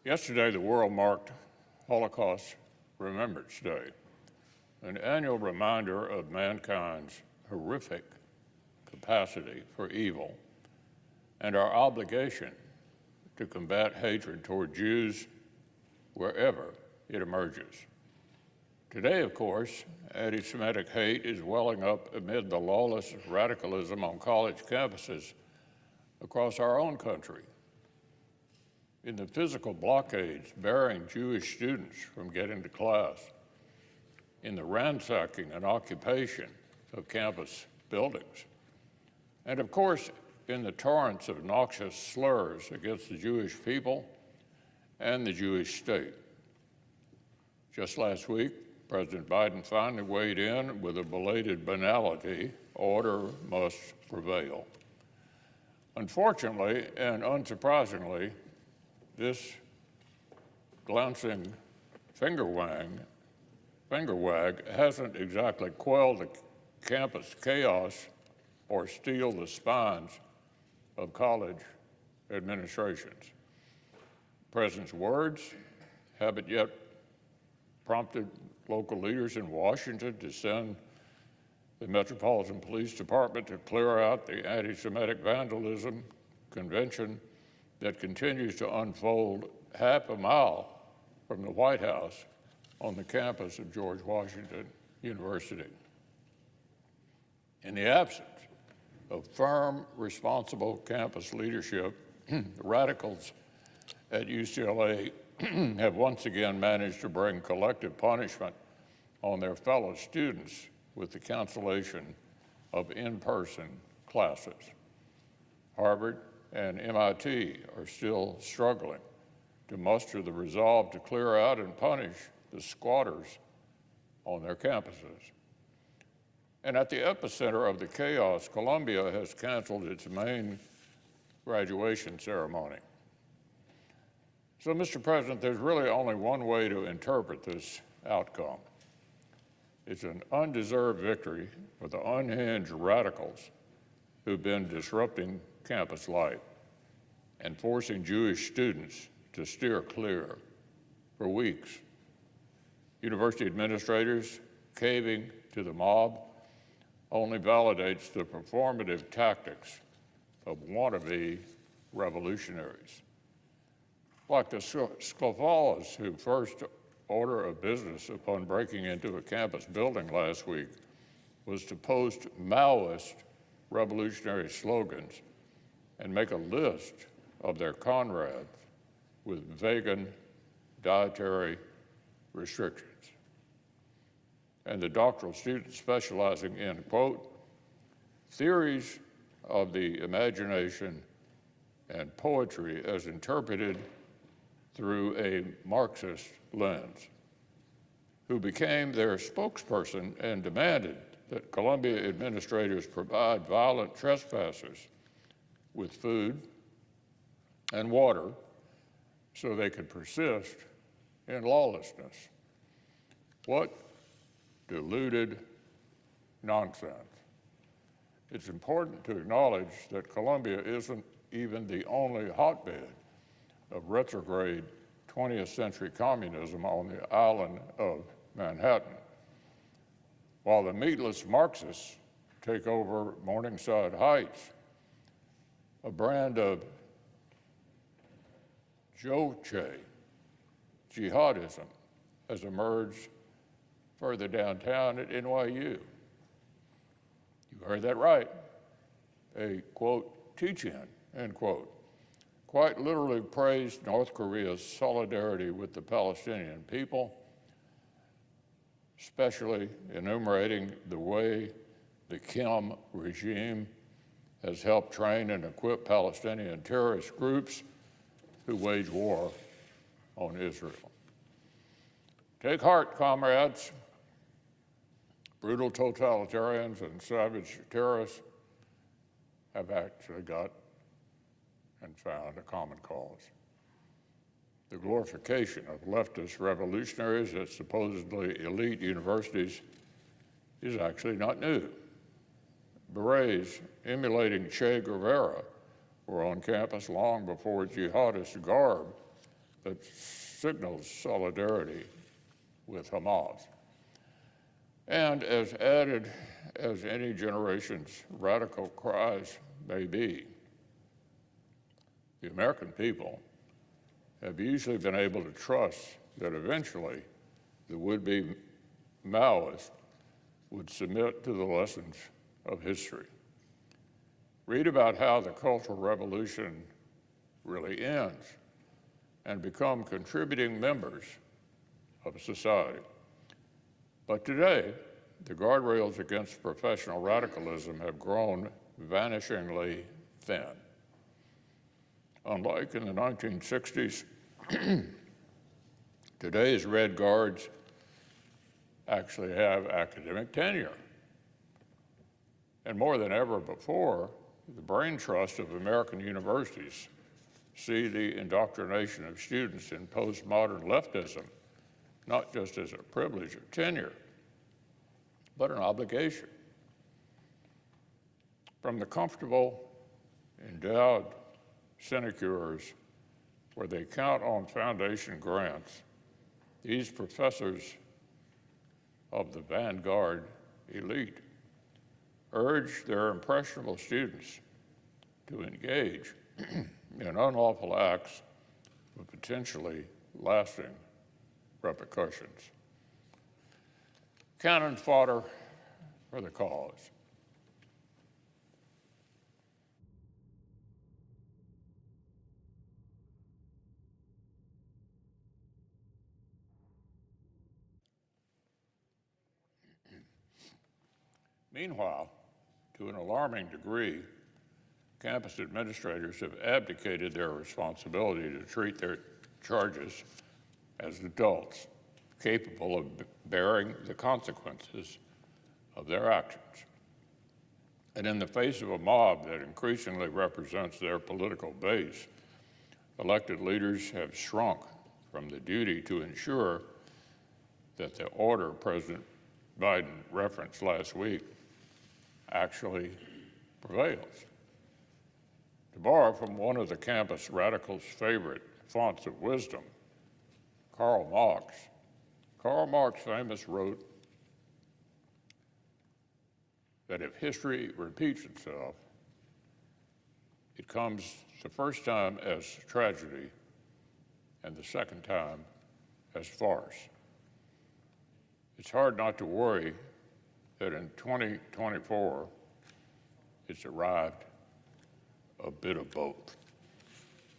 Yesterday, the world marked Holocaust Remembrance Day, an annual reminder of mankind's horrific capacity for evil and our obligation to combat hatred toward Jews wherever it emerges. Today, of course, anti-Semitic hate is welling up amid the lawless radicalism on college campuses across our own country, in the physical blockades barring Jewish students from getting to class, in the ransacking and occupation of campus buildings, and of course, in the torrents of noxious slurs against the Jewish people and the Jewish state. Just last week, President Biden finally weighed in with a belated banality: order must prevail. Unfortunately and unsurprisingly, this glancing finger wag hasn't exactly quelled the campus chaos or steeled the spines of college administrations. The President's words haven't yet prompted local leaders in Washington to send the Metropolitan Police Department to clear out the anti-Semitic vandalism convention that continues to unfold half a mile from the White House on the campus of George Washington University. In the absence of firm, responsible campus leadership, the radicals at UCLA have once again managed to bring collective punishment on their fellow students with the cancellation of in-person classes. Harvard and MIT are still struggling to muster the resolve to clear out and punish the squatters on their campuses. And at the epicenter of the chaos, Columbia has canceled its main graduation ceremony. So, Mr. President, there's really only one way to interpret this outcome. It's an undeserved victory for the unhinged radicals who've been disrupting campus life and forcing Jewish students to steer clear for weeks. University administrators caving to the mob only validates the performative tactics of wannabe revolutionaries. Like the Scafalas who first order of business upon breaking into a campus building last week was to post Maoist revolutionary slogans and make a list of their comrades with vegan dietary restrictions. And the doctoral students specializing in, quote, theories of the imagination and poetry as interpreted through a Marxist lens, who became their spokesperson and demanded that Columbia administrators provide violent trespassers with food and water so they could persist in lawlessness. What deluded nonsense. It's important to acknowledge that Columbia isn't even the only hotbed of retrograde 20th century communism on the island of Manhattan. While the meatless Marxists take over Morningside Heights, a brand of Joche jihadism has emerged further downtown at NYU. You heard that right. A, quote, teach-in, end quote, quite literally praised North Korea's solidarity with the Palestinian people, especially enumerating the way the Kim regime has helped train and equip Palestinian terrorist groups who wage war on Israel. Take heart, comrades. Brutal totalitarians and savage terrorists have actually got and found a common cause. The glorification of leftist revolutionaries at supposedly elite universities is actually not new. Berets emulating Che Guevara were on campus long before jihadist garb that signals solidarity with Hamas. And as added as any generation's radical cries may be, the American people have usually been able to trust that eventually the would-be Maoists would submit to the lessons of history. Read about how the Cultural Revolution really ends and become contributing members of society. But today, the guardrails against professional radicalism have grown vanishingly thin. Unlike in the 1960s, today's Red Guards actually have academic tenure. And more than ever before, the brain trust of American universities see the indoctrination of students in postmodern leftism not just as a privilege of tenure, but an obligation. From the comfortable, endowed sinecures where they count on foundation grants, these professors of the vanguard elite urge their impressionable students to engage in unlawful acts with potentially lasting repercussions. Cannon fodder for the cause. Meanwhile, to an alarming degree, campus administrators have abdicated their responsibility to treat their charges as adults, capable of bearing the consequences of their actions. And in the face of a mob that increasingly represents their political base, elected leaders have shrunk from the duty to ensure that the order President Biden referenced last week actually prevails. To borrow from one of the campus radicals' favorite fonts of wisdom, Karl Marx famously wrote that if history repeats itself, it comes the first time as tragedy and the second time as farce. It's hard not to worry that in 2024, it's arrived a bit of both.